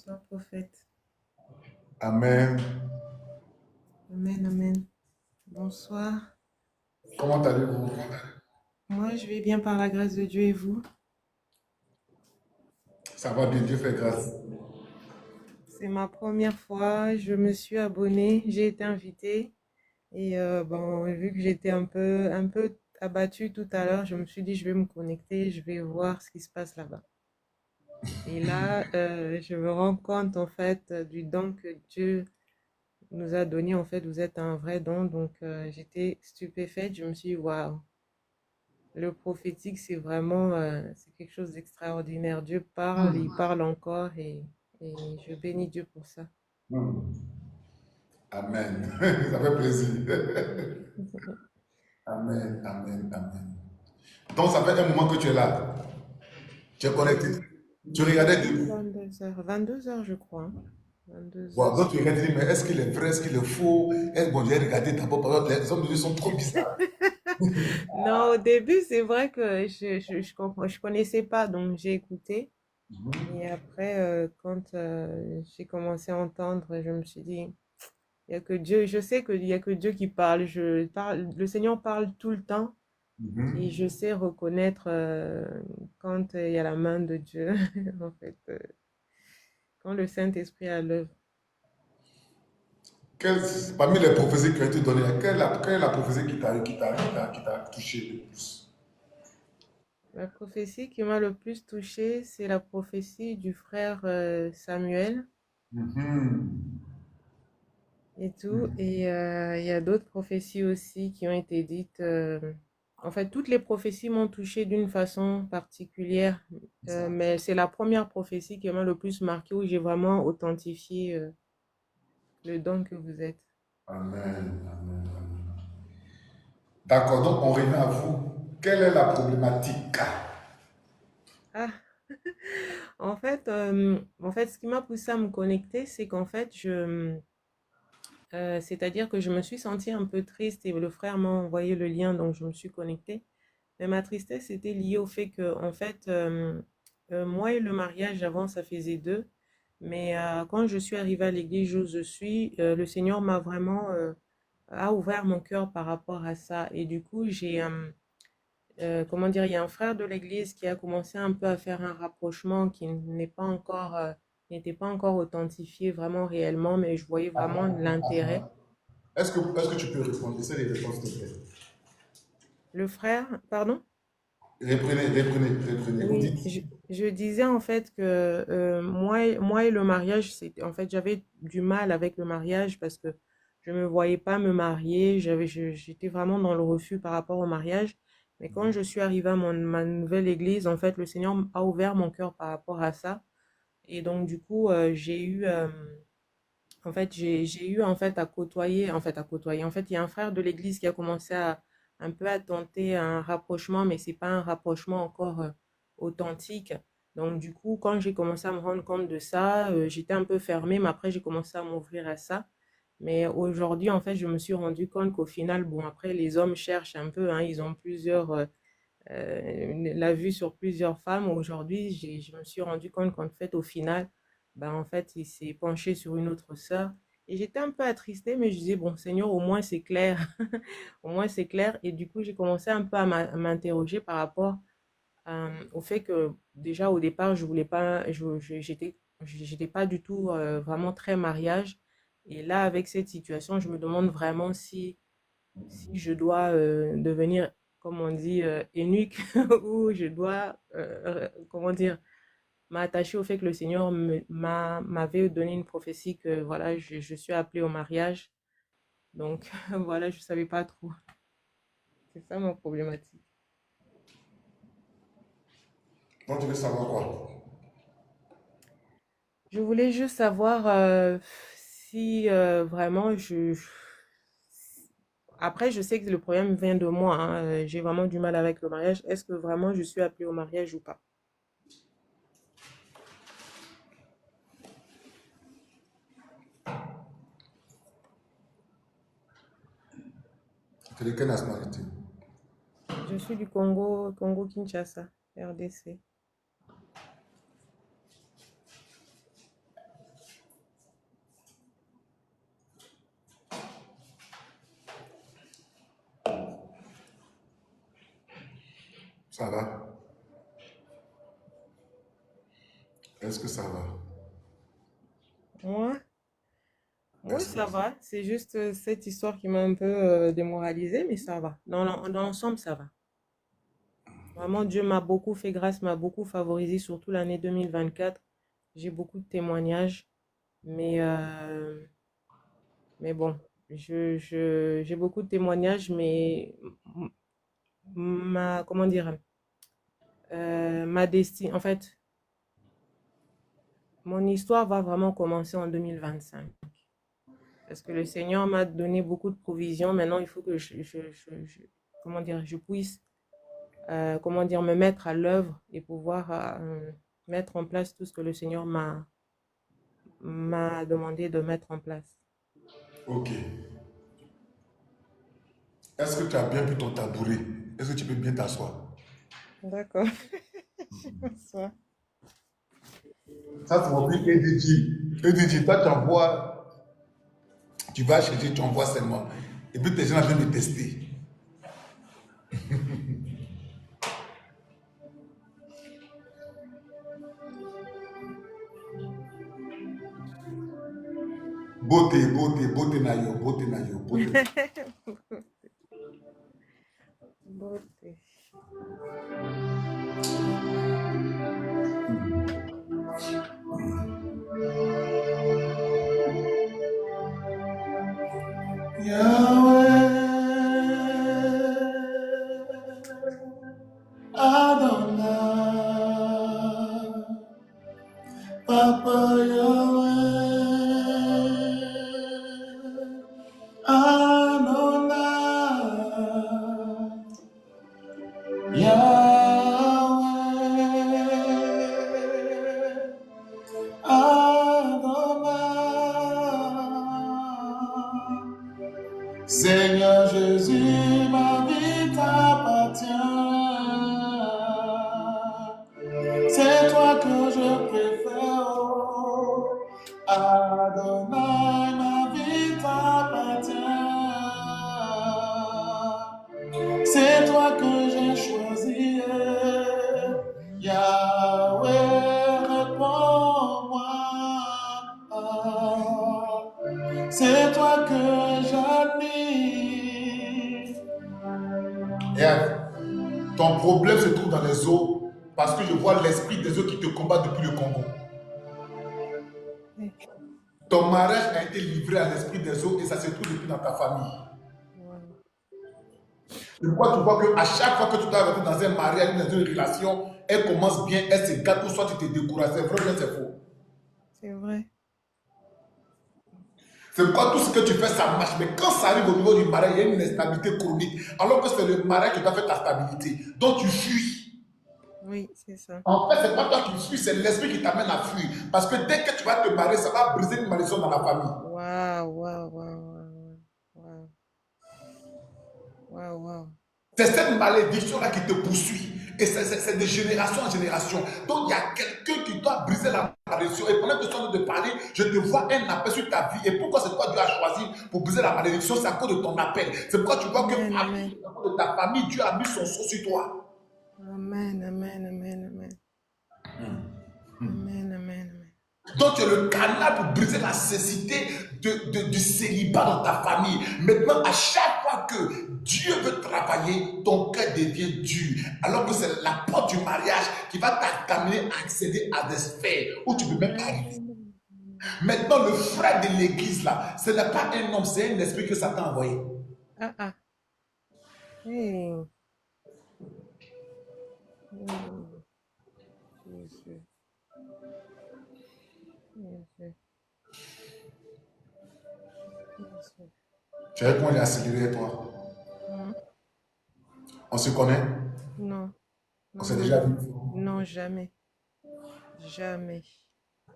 Bonsoir, prophète. Amen. Amen, amen. Bonsoir. Comment allez-vous? Moi, je vais bien par la grâce de Dieu et vous? Ça va bien, Dieu fait grâce. C'est ma première fois. Je me suis abonnée. J'ai été invitée. Et bon, vu que j'étais un peu abattue tout à l'heure, je me suis dit, je vais me connecter, je vais voir ce qui se passe là-bas. Et là, je me rends compte, en fait, du don que Dieu nous a donné. En fait, vous êtes un vrai don. Donc, j'étais stupéfaite. Je me suis dit, waouh. Le prophétique, c'est vraiment, c'est quelque chose d'extraordinaire. Dieu parle, il parle encore et je bénis Dieu pour ça. Hmm. Amen. Ça fait plaisir. Amen, amen, amen. Donc, ça fait un moment que tu es là. Tu es connecté. Oui, Tu regardais depuis depuis. 22 heures. 22 heures, je crois, hein. 22 Bon, heures. donc tu regardes, tu dis, mais est-ce qu'il est vrai, est-ce qu'il est faux? Bon, j'ai regardé d'abord, parce que les hommes de Dieu sont trop bizarres. Non, au début, c'est vrai que je connaissais pas, donc j'ai écouté. Mhm. Et après, quand j'ai commencé à entendre, je me suis dit, il y a que Dieu, je sais qu'il y a que Dieu qui parle. Le Seigneur parle tout le temps. Et Mhm. je sais reconnaître quand il y a la main de Dieu, en fait, quand le Saint-Esprit est à l'œuvre. Parmi les prophéties qui ont été données, quelle est la prophétie qui t'a touché le plus? La prophétie qui m'a le plus touchée, c'est la prophétie du frère Samuel Mhm. et tout. Et il y a d'autres prophéties aussi qui ont été dites. En fait, toutes les prophéties m'ont touchée d'une façon particulière, mais c'est la première prophétie qui m'a le plus marquée où j'ai vraiment authentifié le don que vous êtes. Amen, amen, amen. D'accord, donc on revient à vous. Quelle est la problématique? Ah, en fait, ce qui m'a poussé à me connecter, c'est qu'en fait, c'est-à-dire que je me suis sentie un peu triste et le frère m'a envoyé le lien, donc je me suis connectée. Mais ma tristesse était liée au fait que, en fait, moi et le mariage avant, ça faisait deux. Mais quand je suis arrivée à l'église où je suis, le Seigneur m'a vraiment a ouvert mon cœur par rapport à ça. Et du coup, comment dire, il y a un frère de l'église qui a commencé un peu à faire un rapprochement qui n'était pas encore authentifié vraiment réellement, mais je voyais vraiment l'intérêt. Est-ce que tu peux répondre? Essaie de répondre, s'il te plaît. Le frère, pardon? Reprenez. Vous Oui, dites. je disais en fait que moi et le mariage, en fait, j'avais du mal avec le mariage parce que je me voyais pas me marier, j'étais vraiment dans le refus par rapport au mariage. Mais quand je suis arrivée à ma nouvelle église, en fait, le Seigneur a ouvert mon cœur par rapport à ça. Et donc, du coup, j'ai eu, en fait, à côtoyer. En fait, il y a un frère de l'église qui a commencé un peu à tenter un rapprochement, mais c'est pas un rapprochement encore authentique. Donc, du coup, quand j'ai commencé à me rendre compte de ça, j'étais un peu fermée, mais après, j'ai commencé à m'ouvrir à ça. Mais aujourd'hui, en fait, je me suis rendu compte qu'au final, bon, après, les hommes cherchent un peu, hein, ils ont la vue sur plusieurs femmes. Aujourd'hui, je me suis rendu compte qu'en fait, au final, ben, en fait, il s'est penché sur une autre sœur. Et j'étais un peu attristée, mais je disais, bon, Seigneur, au moins c'est clair. Au moins c'est clair. Et du coup, j'ai commencé un peu à m'interroger par rapport au fait que déjà au départ, je voulais pas, j'étais pas du tout vraiment très mariage. Et là, avec cette situation, je me demande vraiment si je dois devenir, comme on dit, eunuque, ou je dois, comment dire, m'attacher au fait que le Seigneur m'avait donné une prophétie que voilà, je suis appelée au mariage. Donc voilà, je savais pas trop. C'est ça ma problématique. Donc tu veux savoir quoi? Je voulais juste savoir si vraiment Après, je sais que le problème vient de moi, hein, j'ai vraiment du mal avec le mariage. Est-ce que vraiment je suis appelée au mariage ou pas? Tu es de quelle nationalité? Je suis du Congo, Congo-Kinshasa, RDC. Ça va? Est-ce que ça va? Moi, moi, Est-ce que ça ça va? va. C'est juste cette histoire qui m'a un peu démoralisée, mais ça va. Dans l'ensemble, ça va. Vraiment, Dieu m'a beaucoup fait grâce, m'a beaucoup favorisé, surtout l'année 2024. J'ai beaucoup de témoignages, mais, euh, mais bon, j'ai beaucoup de témoignages, mais comment dire, ma destinée, en fait, mon histoire va vraiment commencer en 2025. Parce que le Seigneur m'a donné beaucoup de provisions. Maintenant, il faut que comment dire, je puisse, comment dire, me mettre à l'œuvre et pouvoir mettre en place tout ce que le Seigneur m'a demandé de mettre en place. Ok. Est-ce que tu as bien pris ton tabouret? Est-ce que tu peux bien t'asseoir? D'accord. Ça. Ça, c'est mon prix EDG. EDG, toi, tu envoies, tu vas chercher, tu envoies seulement. Et puis, tes gens viennent me tester. Beauté, beauté, beauté nayo, beauté nayo, beauté. Beauté. Yahweh, Adonai, Papa Yahweh, Adonai, Yahweh, Adonai. Seigneur Jésus, ma vie t'appartient. C'est toi que je préfère. Oh. Adonai, ma vie t'appartient. C'est toi que j'ai choisi. Yahweh, réponds-moi. C'est toi que j'admire. Et ton problème se trouve dans les eaux parce que je vois l'esprit des eaux qui te combat depuis le Congo. Oui. Ton mariage a été livré à l'esprit des eaux et ça se trouve depuis dans ta famille. Wow. C'est pourquoi tu vois qu'à chaque fois que tu dois rentrer dans un mariage, dans une relation, elle commence bien, elle se gâte ou soit tu te décourages. C'est vrai ou bien c'est faux? C'est vrai. C'est pourquoi tout ce que tu fais, ça marche. Mais quand ça arrive au niveau du mariage, il y a une instabilité chronique. Alors que c'est le mariage qui doit faire ta stabilité. Donc tu fuis. Oui, c'est ça. En fait, ce n'est pas toi qui fuis, c'est l'esprit qui t'amène à fuir. Parce que dès que tu vas te marier, ça va briser une malédiction dans la famille. Waouh, waouh, waouh, waouh, waouh, waouh, waouh. C'est cette malédiction-là qui te poursuit. Et c'est de génération en génération. Donc, il y a quelqu'un qui doit briser la malédiction. Et pendant que tu es en train de parler, je te vois un appel sur ta vie. Et pourquoi c'est toi Dieu a choisi pour briser la malédiction? C'est à cause de ton appel. C'est pourquoi tu vois que Amen, à amen. cause de ta famille, Dieu a mis son sceau sur toi. Amen, amen, amen, amen. Amen, amen, amen. Donc, tu es le canal pour briser la cécité du célibat dans ta famille. Maintenant, à chaque fois que Dieu veut travailler, ton cœur devient dur. Alors que c'est la porte du mariage qui va t'amener à accéder à des sphères où tu ne peux même pas arriver. Amen. Maintenant, le frère de l'église, là, ce n'est pas un homme, c'est un esprit que Satan a envoyé. Ah, ah. Hey. Oh, Jésus. Jésus. Jésus. Tu vois comment il est accéléré, toi. Hmm. On se connaît, Non, on non, s'est non, déjà non. vu. Non, jamais. Jamais.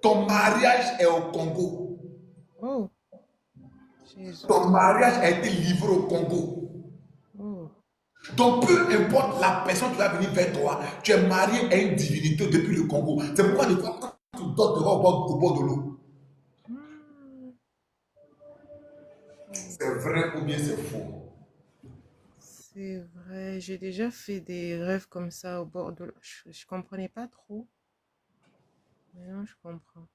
Ton mariage est au Congo. Oh, Jésus. Ton mariage a été livré au Congo. Oh, Donc, peu importe la personne qui va venir vers toi, tu es marié à une divinité depuis le Congo. C'est pourquoi des fois, quand tu dors, tu vas au bord de l'eau. hmm. C'est vrai ou bien c'est faux? C'est vrai. Ouais, j'ai déjà fait des rêves comme ça au bord de l'eau. Je comprenais pas trop. Maintenant, je comprends.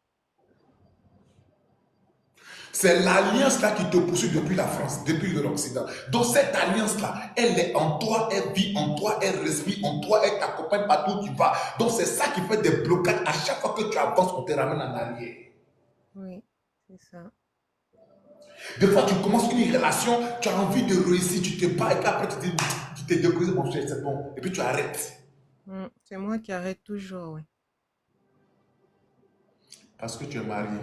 C'est l'alliance-là qui te poursuit depuis la France, depuis l'Occident. Donc cette alliance-là, elle est en toi, elle vit en toi, elle respire en toi, elle t'accompagne partout où tu vas. Donc c'est ça qui fait des blocages. À chaque fois que tu avances, on te ramène en arrière. Oui, c'est ça. Des fois, tu commences une relation, tu as envie de réussir, tu te bats et puis après tu t'es découragé, mon cher, c'est bon. Et puis tu arrêtes. C'est moi qui arrête toujours, oui. Parce que tu es marié.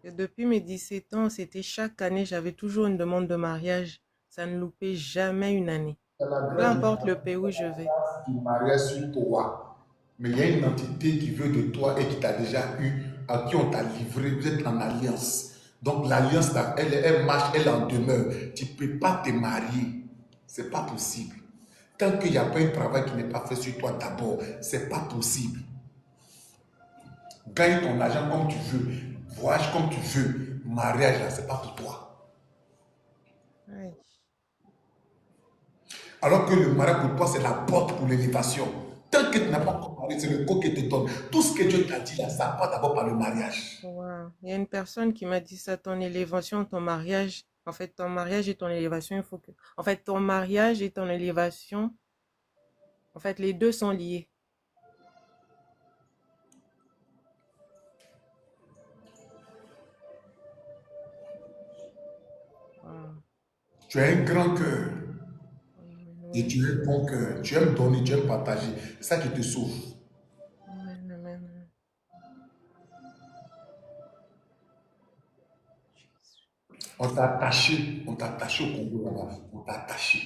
Et depuis mes 17 ans, c'était chaque année, j'avais toujours une demande de mariage. Ça ne loupait jamais une année. C'est la Peu grâce importe le pays où je vais. du mariage sur toi. Mais il y a une entité qui veut de toi et qui t'a déjà eu, à qui on t'a livré, vous êtes en alliance. Donc l'alliance, elle marche, elle en demeure. Tu ne peux pas te marier. Ce n'est pas possible. Tant qu'il n'y a pas un travail qui n'est pas fait sur toi d'abord, ce n'est pas possible. Gagne ton argent comme tu veux, voyage comme tu veux, mariage là, ce n'est pas pour toi. Oui, Alors que le mariage pour toi, c'est la porte pour l'élévation. Tant que tu n'as pas encore marié, c'est le corps qui te donne. Tout ce que Dieu t'a dit là, ça part d'abord par le mariage. wow. Il y a une personne qui m'a dit ça, ton élévation, ton mariage. En fait, ton mariage et ton élévation, il faut que... En fait, ton mariage et ton élévation, en fait, les deux sont liés. Wow. Tu as un grand cœur Amen, et oui. tu as un bon cœur. Tu aimes donner, tu aimes partager. C'est ça qui te sauve. Amen, amen. Jésus. On t'a attaché au Congo là-bas. On t'a attaché.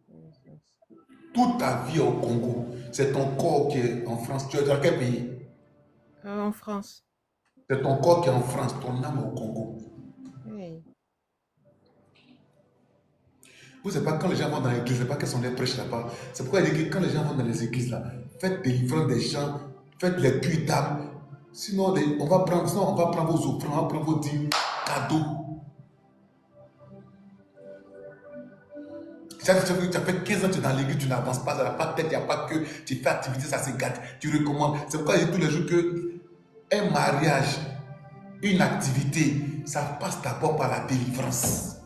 Jesus. Toute ta vie au Congo, c'est ton corps qui est en France. Tu es dans quel pays? En France. C'est ton corps qui est en France, ton âme au Congo. Hey. Vous savez pas, quand les gens vont dans l'église, je ne sais pas quels sont les prêches là-bas. C'est pourquoi il dit que quand les gens vont dans les églises là, faites délivrer des gens, faites les puits d'âme. Sinon, on va prendre vos offrandes, on va prendre vos dîmes, cadeaux. Ça fait 15 ans que tu es dans l'église, tu n'avances pas, ça n'a pas de tête, il n'y a pas que tu fais activité, ça se gâte. Tu recommandes. C'est pourquoi je dis tous les jours que un mariage, une activité, ça passe d'abord par la délivrance.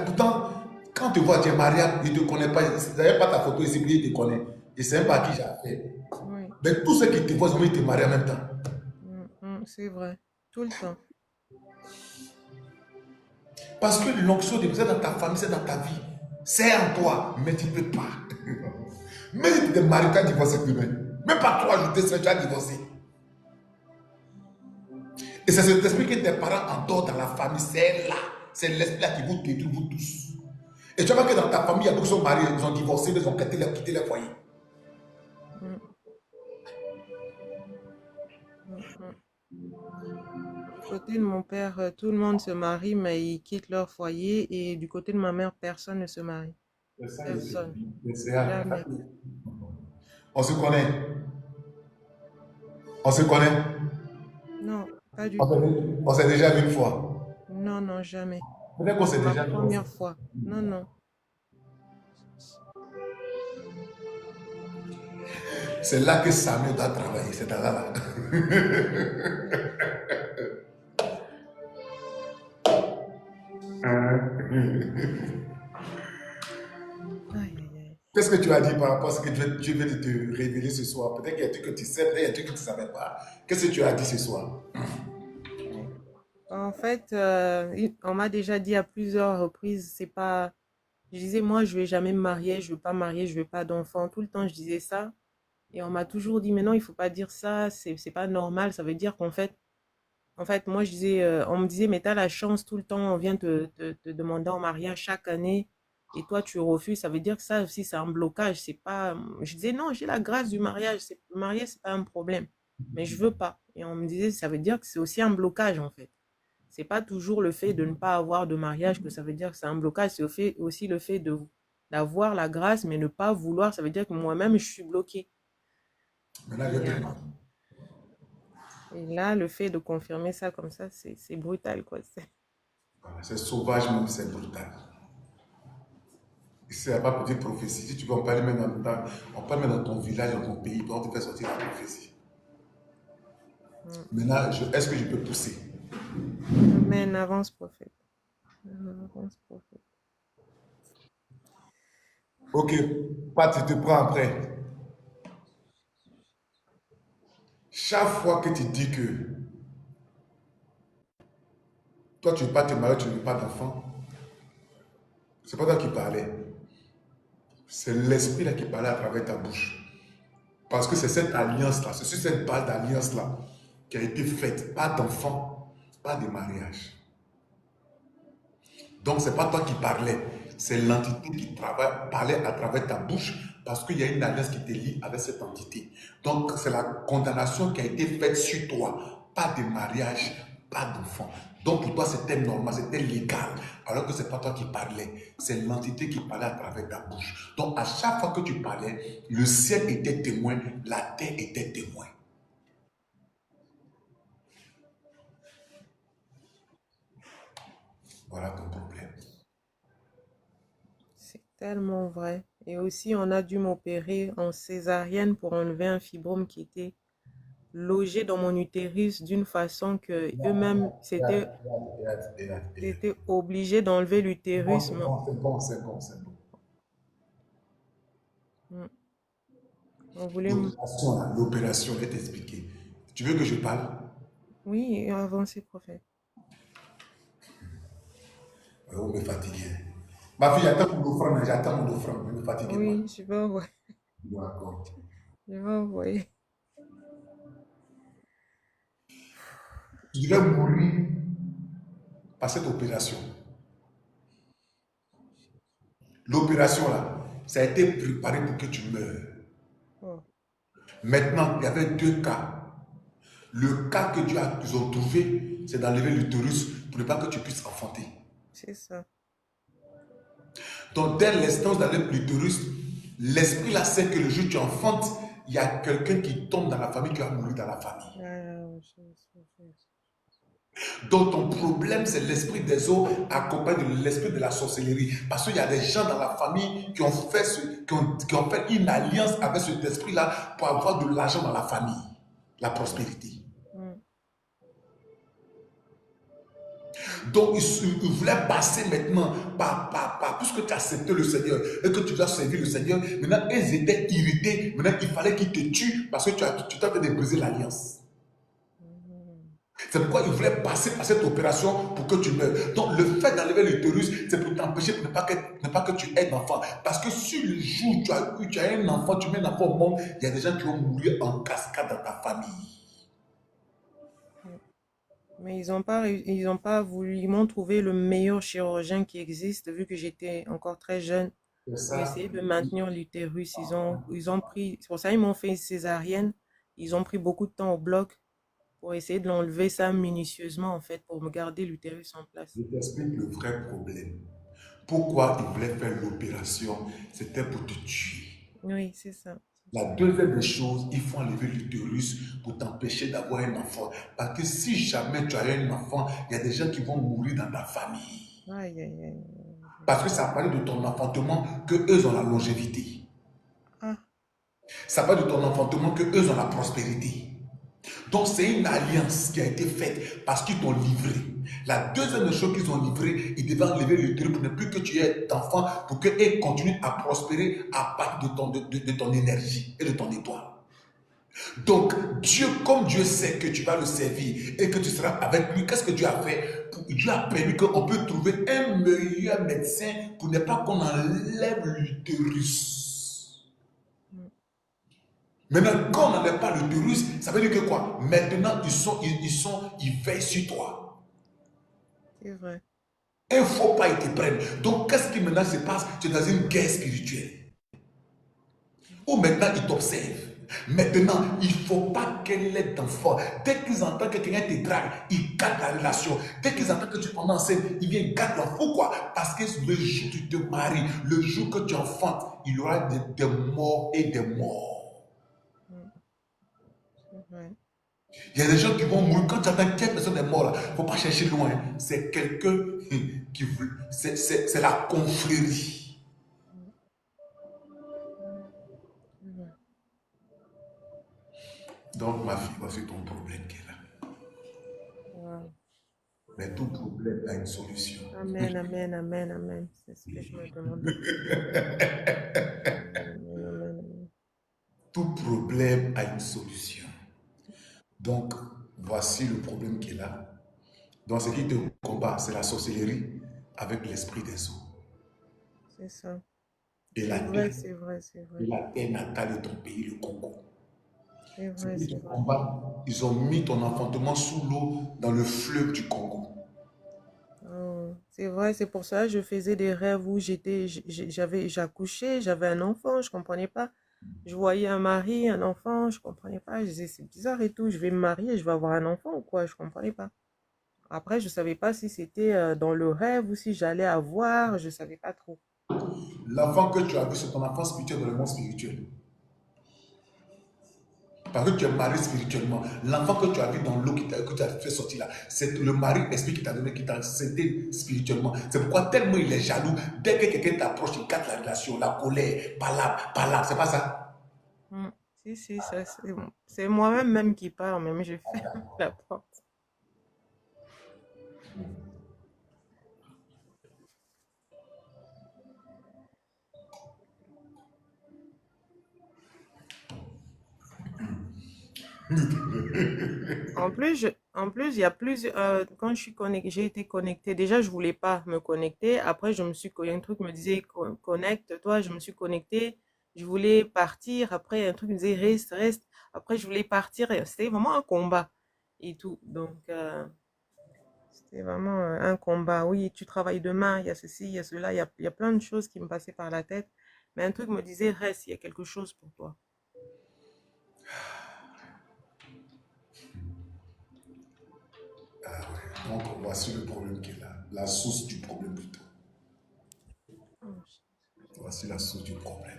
Pourtant, quand tu vois, tu es marié, il ne te connaît pas, il n'y pas ta photo ici, il te connaît. Et c'est un pas qui j'ai fait. Oui. Mais tous ceux qui te voient, ils ont envie de te marier en même temps. C'est vrai. Tout le temps. Parce que l'onction de c'est dans ta famille, c'est dans ta vie. C'est en toi, mais tu ne peux pas. Mais si tu es marié, tu as divorcé demain. Même pas toi ajouter ça, tu as divorcé. Et c'est cet esprit que tes parents endorment dans la famille, c'est là. C'est l'esprit qui vous détruit, vous tous. Et tu vois que dans ta famille, il y a beaucoup qui sont mariés, ils ont divorcé, ils ont quitté leur foyer. Mm, mm. Du côté de mon père, tout le monde se marie, mais ils quittent leur foyer. Et du côté de ma mère, personne ne se marie. C'est ça, Personne. c'est Jamais. on se connaît. On se connaît. Non, pas du tout. On s'est déjà vu une fois. Non, non, jamais. Peut-être qu'on C'est s'est ma déjà vu. première fois. Non, non. C'est là que Samuel doit travailler. C'est dans là. Aïe, aïe, aïe. Qu'est-ce que tu as dit par rapport à ce que Dieu vient de te révéler ce soir? Peut-être qu'il y a des trucs que tu sais, peut-être qu'il y a des trucs que tu ne savais pas. Qu'est-ce que tu as dit ce soir? Ouais. En fait, on m'a déjà dit à plusieurs reprises, c'est pas. Je disais, moi, je vais jamais me marier, je veux pas marier, je veux pas d'enfant. Tout le temps, je disais ça. Et on m'a toujours dit, mais non, il faut pas dire ça, c'est pas normal. Ça veut dire qu'en fait, moi, je disais, on me disait, mais t'as la chance tout le temps, on vient te demander en mariage chaque année, et toi, tu refuses. Ça veut dire que ça aussi, c'est un blocage. C'est pas, je disais, non, j'ai la grâce du mariage. Marier, c'est pas un problème. Mais je veux pas. Et on me disait, ça veut dire que c'est aussi un blocage, en fait. C'est pas toujours le fait de ne pas avoir de mariage que ça veut dire que c'est un blocage. C'est aussi le fait d'avoir la grâce, mais ne pas vouloir. Ça veut dire que moi-même, je suis bloquée. Maintenant, je Et, te euh, demande. et là, le fait de confirmer ça comme ça, c'est brutal, quoi. Voilà, c'est sauvage même, c'est brutal. Ici, il n'y a pas petite prophétie. Si tu veux, on peut aller même on peut aller même dans ton village, dans ton pays, pour te faire sortir la prophétie. Mm. Maintenant, est-ce que je peux pousser? Amen, avance prophète. Avance prophète. Ok, Pat, tu te prends après. Chaque fois que tu dis que toi, tu ne veux pas te marier, tu ne veux pas d'enfant, c'est pas toi qui parlais. C'est l'esprit là qui parlait à travers ta bouche. Parce que c'est cette alliance-là, c'est sur cette base d'alliance-là qui a été faite. Pas d'enfant, pas de mariage. Donc, ce n'est pas toi qui parlais, c'est l'entité qui parlait à travers ta bouche parce qu'il y a une alliance qui te lie avec cette entité. Donc, c'est la condamnation qui a été faite sur toi. Pas de mariage, pas d'enfant. Donc, pour toi, c'était normal, c'était légal. Alors que ce n'est pas toi qui parlais, c'est l'entité qui parlait à travers ta bouche. Donc, à chaque fois que tu parlais, le ciel était témoin, la terre était témoin. Voilà ton problème. C'est tellement vrai. Et aussi, on a dû m'opérer en césarienne pour enlever un fibrome qui était logé dans mon utérus d'une façon que eux-mêmes s'étaient obligés d'enlever l'utérus. C'est bon, c'est bon, c'est bon, c'est bon. Mm. On voulait... L'opération, je vais t'expliquer. Tu veux que je parle? Oui, avancer, prophète. Vous me fatiguez. Ma fille, j'attends mon offrande, ne me fatiguez pas. Oui, je vais envoyer. D'accord. Je vais envoyer. Tu devais mourir par cette opération. L'opération là, ça a été préparé pour que tu meurs. Oh, Maintenant, il y avait deux cas. Le cas que qu'ils ont trouvé, c'est d'enlever l'utérus pour ne pas que tu puisses enfanter. c'est ça. Donc, dès l'instance d'enlever l'utérus, l'esprit là sait que le jour où tu enfantes, il y a quelqu'un qui tombe dans la famille qui va mourir dans la famille. Donc ton problème, c'est l'esprit des eaux accompagné de l'esprit de la sorcellerie. Parce qu'il y a des gens dans la famille qui ont fait, qui ont fait une alliance avec cet esprit-là pour avoir de l'argent dans la famille, la prospérité. Mm. Donc il voulait passer maintenant puisque tu as accepté le Seigneur et que tu dois servir le Seigneur, maintenant ils étaient irrités, maintenant il fallait qu'ils te tuent parce que tu t'as fait de briser l'alliance. Mm. C'est pourquoi il voulait passer par cette opération pour que tu meurs. Donc, le fait d'enlever l'utérus, c'est pour t'empêcher pour ne pas que tu aies d'enfant. Parce que si le jour où tu as un enfant, tu mets un enfant au monde, il y a des gens qui vont mourir en cascade dans ta famille. Mais ils ont pas voulu, ils m'ont trouvé le meilleur chirurgien qui existe, vu que j'étais encore très jeune, C'est pour ça. essayer de maintenir l'utérus. Ils ont pris, c'est pour ça ils m'ont fait une césarienne. Ils ont pris beaucoup de temps au bloc pour essayer de l'enlever ça minutieusement, en fait, pour me garder l'utérus en place. Je t'explique le vrai problème. Pourquoi ils voulaient faire l'opération? C'était pour te tuer. Oui, c'est ça. La deuxième des choses, il faut enlever l'utérus pour t'empêcher d'avoir un enfant. Parce que si jamais tu as un enfant, il y a des gens qui vont mourir dans ta famille. Aïe, aïe, aïe. Parce que ça parle de ton enfantement que eux ont la longévité. Ah, Ça parle de ton enfantement que eux ont la prospérité. Donc c'est une alliance qui a été faite parce qu'ils t'ont livré. La deuxième chose qu'ils ont livré, ils devaient enlever l'utérus pour ne plus que tu aies d'enfants, pour qu'ils continuent à prospérer à partir de ton énergie et de ton étoile. Donc, Dieu, comme Dieu sait que tu vas le servir et que tu seras avec lui, qu'est-ce que Dieu a fait? Dieu a permis qu'on peut trouver un meilleur médecin pour ne pas qu'on enlève l'utérus. mm, Maintenant, quand on n'enlève pas l'utérus, ça veut dire que quoi? Maintenant, ils veillent sur toi. c'est vrai. Il ne faut pas qu'ils te prennent. Donc, qu'est-ce qui maintenant se passe? Tu es dans une guerre spirituelle. Ou maintenant, ils t'observent. Maintenant, il ne faut pas qu'elle ait d'enfant. Dès qu'ils entendent que quelqu'un te drague, ils gardent la relation. Dès qu'ils entendent que tu prends enceinte, ils viennent garder l'enfant. Pourquoi? Parce que le jour où tu te maries, le jour que tu enfantes, il y aura des morts et des morts. Mm, c'est vrai. Il y a des gens qui vont mourir. Quand tu attends qu'une personne est morte, il ne faut pas chercher loin. C'est quelqu'un qui. C'est la confrérie. Mm. Mm. Donc, ma fille, voici ton problème qui est là. Wow. Mais tout problème a une solution. Amen, amen, amen, amen. C'est ce que je me demande le plus. Amen, amen, amen, amen. Tout problème a une solution. Donc, voici le problème qui est là. Donc, ce qui te combat, c'est la sorcellerie avec l'esprit des eaux. C'est ça. Et C'est la vrai, terre, c'est vrai, c'est et vrai. la terre natale de ton pays, le Congo. C'est Ce vrai, qui te c'est vrai. combat, ils ont mis ton enfantement sous l'eau dans le fleuve du Congo. Oh, c'est vrai, c'est pour ça que je faisais des rêves où j'accouchais, j'avais un enfant, je comprenais pas. Je voyais un mari, un enfant, je comprenais pas. Je disais, c'est bizarre et tout, je vais me marier, je vais avoir un enfant ou quoi, je comprenais pas. Après, je savais pas si c'était dans le rêve ou si j'allais avoir, je savais pas trop. L'enfant que tu as vu, c'est ton enfant spirituel dans le monde spirituel. Parce que tu es marié spirituellement. L'enfant que tu as vu dans l'eau que tu as fait sortir là, c'est le mari esprit qui t'a donné, qui t'a cédé spirituellement. C'est pourquoi tellement il est jaloux. Dès que quelqu'un t'approche, il casse la relation, la colère, par là. C'est pas ça? Hmm. Si, si, ça, c'est moi-même même qui parle, même je ferme la porte. En plus, il y a plusieurs. Quand je suis connectée, j'ai été connectée. Déjà, je voulais pas me connecter. Après, il y a un truc qui me disait connecte-toi. Je me suis connectée. Je voulais partir. Après, il y a un truc qui me disait reste, reste. Après, je voulais partir. C'était vraiment un combat et tout. Donc, c'était vraiment un combat. Oui, tu travailles demain. Il y a ceci, il y a cela. Il y a plein de choses qui me passaient par la tête. Mais un truc me disait reste. Il y a quelque chose pour toi. Donc, voici le problème qui est là. La source du problème plutôt. Oh, Voici la source du problème.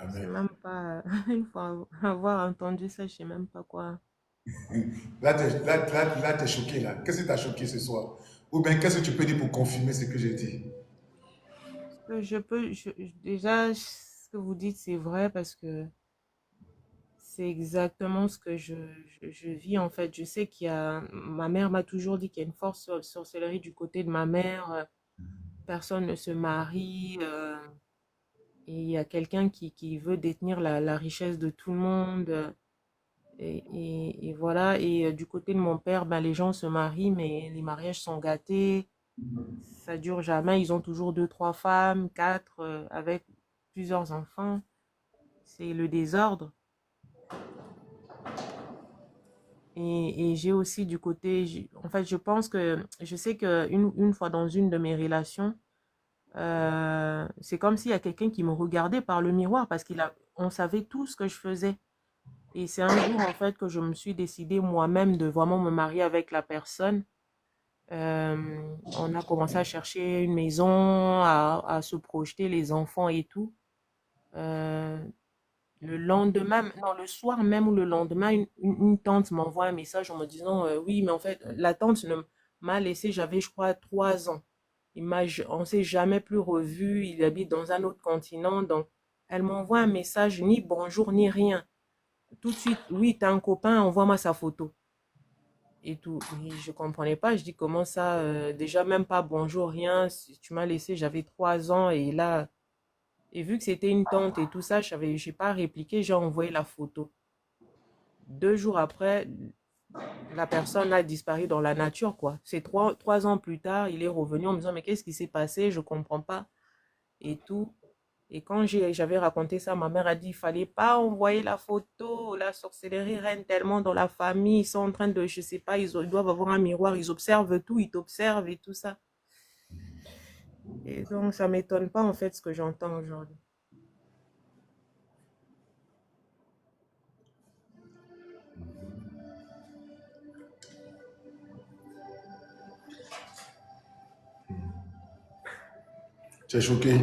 je sais Amen. même pas. Une fois avoir entendu ça, je sais même pas quoi. Là, t'es choqué là. Qu'est-ce qui t'a choqué ce soir? Ou bien qu'est-ce que tu peux dire pour confirmer ce que j'ai dit? Déjà, ce que vous dites, c'est vrai parce que c'est exactement ce que je vis en fait. Je sais ma mère m'a toujours dit qu'il y a une force sorcellerie du côté de ma mère. Personne ne se marie et il y a quelqu'un qui veut détenir la richesse de tout le monde. Et voilà. Et du côté de mon père, ben, les gens se marient, mais les mariages sont gâtés. Ça dure jamais. Ils ont toujours deux, trois femmes, quatre, avec plusieurs enfants. C'est le désordre. Et j'ai aussi du côté, en fait, je pense que, je sais que une fois dans une de mes relations, c'est comme s'il y a quelqu'un qui me regardait par le miroir parce on savait tout ce que je faisais. Et c'est un jour, en fait, que je me suis décidée moi-même de vraiment me marier avec la personne. On a commencé à chercher une maison, à se projeter, les enfants et tout. Euh, Le lendemain, non, le soir même ou le lendemain, une tante m'envoie un message en me disant oui, mais en fait, la tante m'a laissé, j'avais, je crois, 3 ans. On s'est jamais plus revu. Il habite dans un autre continent. Donc, elle m'envoie un message, ni bonjour, ni rien. Tout de suite, oui, t'as un copain, envoie-moi sa photo. Et tout. Et je comprenais pas. Je dis comment ça, déjà même pas bonjour, rien. Si tu m'as laissé, j'avais 3 ans et là, et vu que c'était une tante et tout ça, j'ai pas répliqué, j'ai envoyé la photo. 2 jours après, la personne a disparu dans la nature, quoi. C'est 3 ans plus tard, il est revenu en me disant, mais qu'est-ce qui s'est passé? Je comprends pas. Et tout. Et quand j'avais raconté ça, ma mère a dit, il fallait pas envoyer la photo. La sorcellerie règne tellement dans la famille. Ils sont en train de, je sais pas, ils doivent avoir un miroir, ils observent tout, ils t'observent et tout ça. Et donc, ça m'étonne pas, en fait, ce que j'entends aujourd'hui. Tu es choqué.